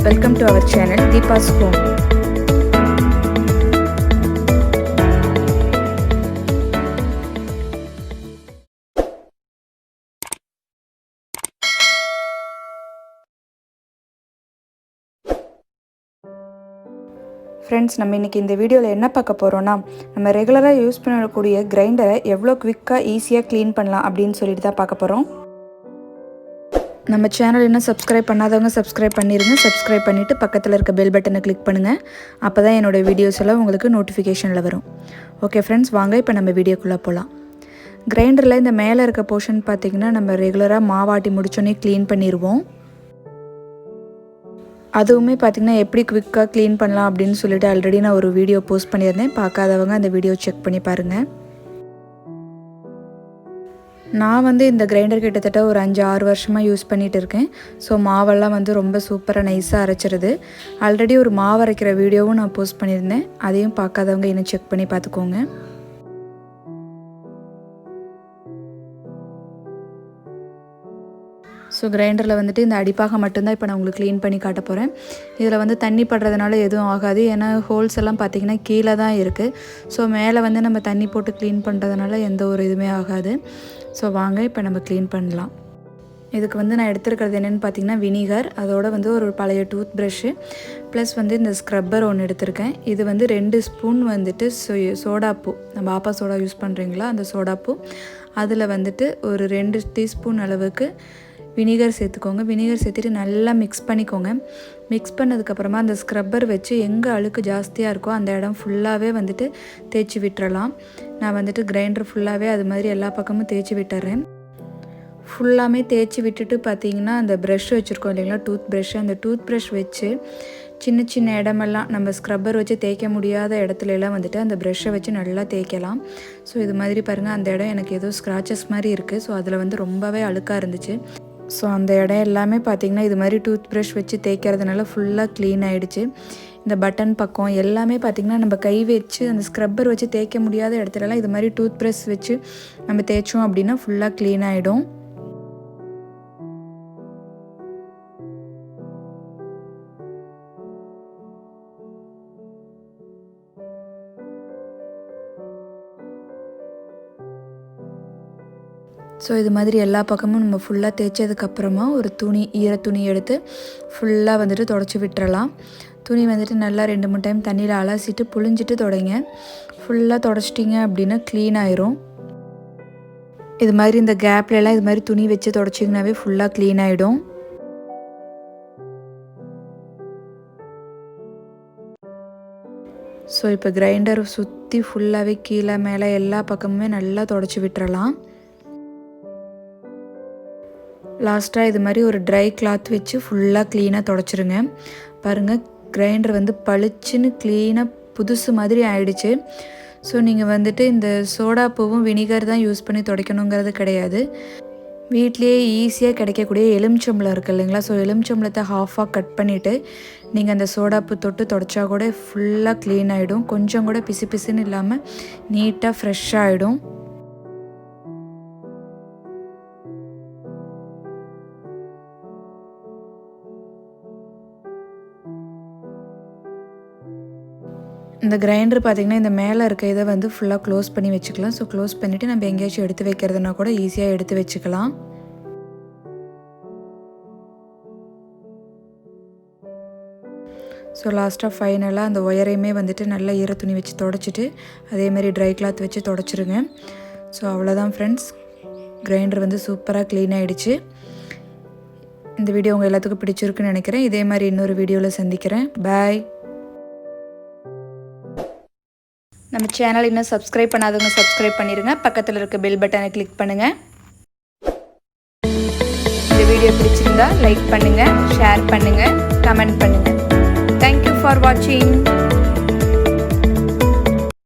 welcome to our channel Deepa's Home. Friends, நம்ம இன்றைக்கி இந்த வீடியோவில் என்ன பார்க்க போகிறோன்னா, நம்ம ரெகுலராக யூஸ் பண்ணக்கூடிய கிரைண்டரை எவ்வளோ குவிக்காக ஈஸியாக க்ளீன் பண்ணலாம் அப்படின்னு சொல்லிட்டு தான் பார்க்க போகிறோம். நம்ம சேனல் இன்னும் சப்ஸ்கிரைப் பண்ணாதவங்க சப்ஸ்கிரைப் பண்ணிடுங்க. சப்ஸ்கிரைப் பண்ணிவிட்டு பக்கத்தில் இருக்க பெல் பட்டனை கிளிக் பண்ணுங்கள். அப்போ தான் என்னோடய வீடியோஸ் எல்லாம் உங்களுக்கு நோட்டிஃபிகேஷனில் வரும். ஓகே ஃப்ரெண்ட்ஸ், வாங்க இப்போ நம்ம வீடியோக்குள்ளே போகலாம். கிரைண்டரில் இந்த மேலே இருக்க போர்ஷன் பார்த்திங்கன்னா நம்ம ரெகுலராக மாவாட்டி முடிச்சோன்னே க்ளீன் பண்ணிடுவோம். அதுவுமே பார்த்திங்கன்னா எப்படி குவிக்காக க்ளீன் பண்ணலாம் அப்படின்னு சொல்லிட்டு ஆல்ரெடி நான் ஒரு வீடியோ போஸ்ட் பண்ணியிருந்தேன். பார்க்காதவங்க அந்த வீடியோ செக் பண்ணி பாருங்கள். நான் இந்த கிரைண்டர் கிட்டத்தட்ட ஒரு 5-6 வருஷமாக யூஸ் பண்ணிகிட்டு இருக்கேன். ஸோ மாவெல்லாம் ரொம்ப சூப்பராக நைஸாக அரைச்சிருது. ஆல்ரெடி ஒரு மாவு அரைக்கிற வீடியோவும் நான் போஸ்ட் பண்ணியிருந்தேன். அதையும் பார்க்காதவங்க இன்னும் செக் பண்ணி பார்த்துக்கோங்க. ஸோ கிரைண்டரில் இந்த அடிப்பாக மட்டும்தான் இப்போ நான் உங்களுக்கு க்ளீன் பண்ணி காட்ட போகிறேன். இதில் தண்ணி படுறதுனால எதுவும் ஆகாது. ஏன்னா ஹோல்ஸ் எல்லாம் பார்த்திங்கன்னா கீழே தான் இருக்குது. ஸோ மேலே நம்ம தண்ணி போட்டு க்ளீன் பண்ணுறதுனால எந்த ஒரு இதுவுமே ஆகாது. ஸோ வாங்க இப்போ நம்ம க்ளீன் பண்ணலாம். இதுக்கு நான் எடுத்துருக்கிறது என்னென்னு பார்த்திங்கன்னா வினிகர், அதோட ஒரு பழைய டூத் ப்ரஷ்ஷு ப்ளஸ் இந்த ஸ்க்ரப்பர் ஒன்று எடுத்திருக்கேன். இது 2 ஸ்பூன் சோடாப்பூ, நம்ம ஆப்பா சோடா யூஸ் பண்ணுறீங்களா அந்த சோடாப்பூ, அதில் ஒரு 2 டீஸ்பூன் அளவுக்கு வினிகர் சேர்த்துக்கோங்க. வினிகர் சேர்த்துட்டு நல்லா மிக்ஸ் பண்ணிக்கோங்க. மிக்ஸ் பண்ணதுக்கப்புறமா அந்த ஸ்க்ரப்பர் வச்சு எங்கே அழுக்கு ஜாஸ்தியாக இருக்கோ அந்த இடம் ஃபுல்லாகவே தேய்ச்சி விட்டுறலாம். நான் கிரைண்டர் ஃபுல்லாகவே அது மாதிரி எல்லா பக்கமும் தேய்ச்சி விட்டுறேன். ஃபுல்லாமே தேய்ச்சி விட்டுட்டு பார்த்திங்கன்னா அந்த ப்ரஷ் வச்சுருக்கோம் இல்லைங்களா, டூத் ப்ரஷ், அந்த டூத் ப்ரஷ் வச்சு சின்ன சின்ன இடமெல்லாம் நம்ம ஸ்க்ரப்பர் வச்சு தேய்க்க முடியாத இடத்துலலாம் அந்த ப்ரஷ்ஷை வச்சு நல்லா தேய்க்கலாம். ஸோ இது மாதிரி பாருங்கள், அந்த இடம் எனக்கு ஏதோ ஸ்க்ராச்சஸ் மாதிரி இருக்குது. ஸோ அதில் ரொம்பவே அழுக்காக இருந்துச்சு. ஸோ அந்த இடம் எல்லாமே பார்த்திங்கன்னா இது மாதிரி டூத் ப்ரஷ் வச்சு தேய்க்கிறதுனால ஃபுல்லாக க்ளீன் ஆகிடுச்சு. இந்த பட்டன் பக்கம் எல்லாமே பார்த்திங்கன்னா நம்ம கை வச்சு அந்த ஸ்க்ரப்பர் வச்சு தேய்க்க முடியாத இடத்துலலாம் இது மாதிரி டூத் ப்ரஷ் வச்சு நம்ம தேய்ச்சோம் அப்படின்னா ஃபுல்லாக க்ளீன் ஆகிடும். ஸோ இது மாதிரி எல்லா பக்கமும் நம்ம ஃபுல்லாக தேய்ச்சதுக்கப்புறமா ஒரு ஈர துணி எடுத்து ஃபுல்லாக தொடச்சி விட்டுறலாம். துணி நல்லா 2-3 டைம் தண்ணியில் அலசிட்டு புழிஞ்சிட்டு தொடங்க. ஃபுல்லாக தொடச்சிட்டிங்க அப்படின்னா க்ளீன் ஆயிரும். இது மாதிரி இந்த கேப்லலாம் இது மாதிரி துணி வச்சு தொடச்சிங்கனாவே ஃபுல்லாக க்ளீன் ஆகிடும். ஸோ இப்போ கிரைண்டர் சுற்றி ஃபுல்லாகவே கீழே மேலே எல்லா பக்கமுமே நல்லா தொடச்சி விட்டுறலாம். லாஸ்ட்டாக இது மாதிரி ஒரு ட்ரை கிளாத் வச்சு ஃபுல்லாக க்ளீனாக தொடச்சிருங்க. பாருங்கள், கிரைண்டர் பளிச்சுன்னு க்ளீனாக புதுசு மாதிரி ஆயிடுச்சு. ஸோ நீங்கள் இந்த சோடாப்பூவும் வினிகர் தான் யூஸ் பண்ணி துடைக்கணுங்கிறது கிடையாது. வீட்லேயே ஈஸியாக கிடைக்கக்கூடிய எலுமிச்சம்பழம் இருக்குது இல்லைங்களா, ஸோ எலுமிச்சம்பழத்தை ஹாஃபாக கட் பண்ணிவிட்டு நீங்கள் அந்த சோடாப்பூ தொட்டு தொடச்சா கூட ஃபுல்லாக க்ளீன் ஆகிடும். கொஞ்சம் கூட பிசு பிசுன்னு இல்லாமல் நீட்டாக ஃப்ரெஷ்ஷாக ஆகிடும். இந்த கிரைண்டர் பார்த்திங்கன்னா இந்த மேலே இருக்க இதை ஃபுல்லாக க்ளோஸ் பண்ணி வச்சுக்கலாம். ஸோ க்ளோஸ் பண்ணிவிட்டு நம்ம எங்கேயாச்சும் எடுத்து வைக்கிறதுனா கூட ஈஸியாக எடுத்து வச்சுக்கலாம். ஸோ லாஸ்ட்டாக ஃபைனலாக அந்த ஒயரையுமே நல்லா ஈர துணி வச்சு தொடச்சிட்டு அதேமாதிரி ட்ரை கிளாத் வச்சு தொடச்சிருங்க. ஸோ அவ்வளோதான் ஃப்ரெண்ட்ஸ், கிரைண்டர் சூப்பராக க்ளீன் ஆகிடுச்சு. இந்த வீடியோ உங்கள் எல்லாத்துக்கும் பிடிச்சிருக்குன்னு நினைக்கிறேன். இதே மாதிரி இன்னொரு வீடியோவில் சந்திக்கிறேன். பாய். நம்ம சேனல் இன்னும் சப்ஸ்கிரைப் பண்ணாதவங்க சப்ஸ்கிரைப் பண்ணிடுங்க. பக்கத்தில் இருக்க பெல் பட்டனை கிளிக் பண்ணுங்கள். இந்த வீடியோ பிடிச்சிருந்தா லைக் பண்ணுங்கள், ஷேர் பண்ணுங்கள், கமெண்ட் பண்ணுங்கள். தேங்க்யூ ஃபார் வாட்சிங்.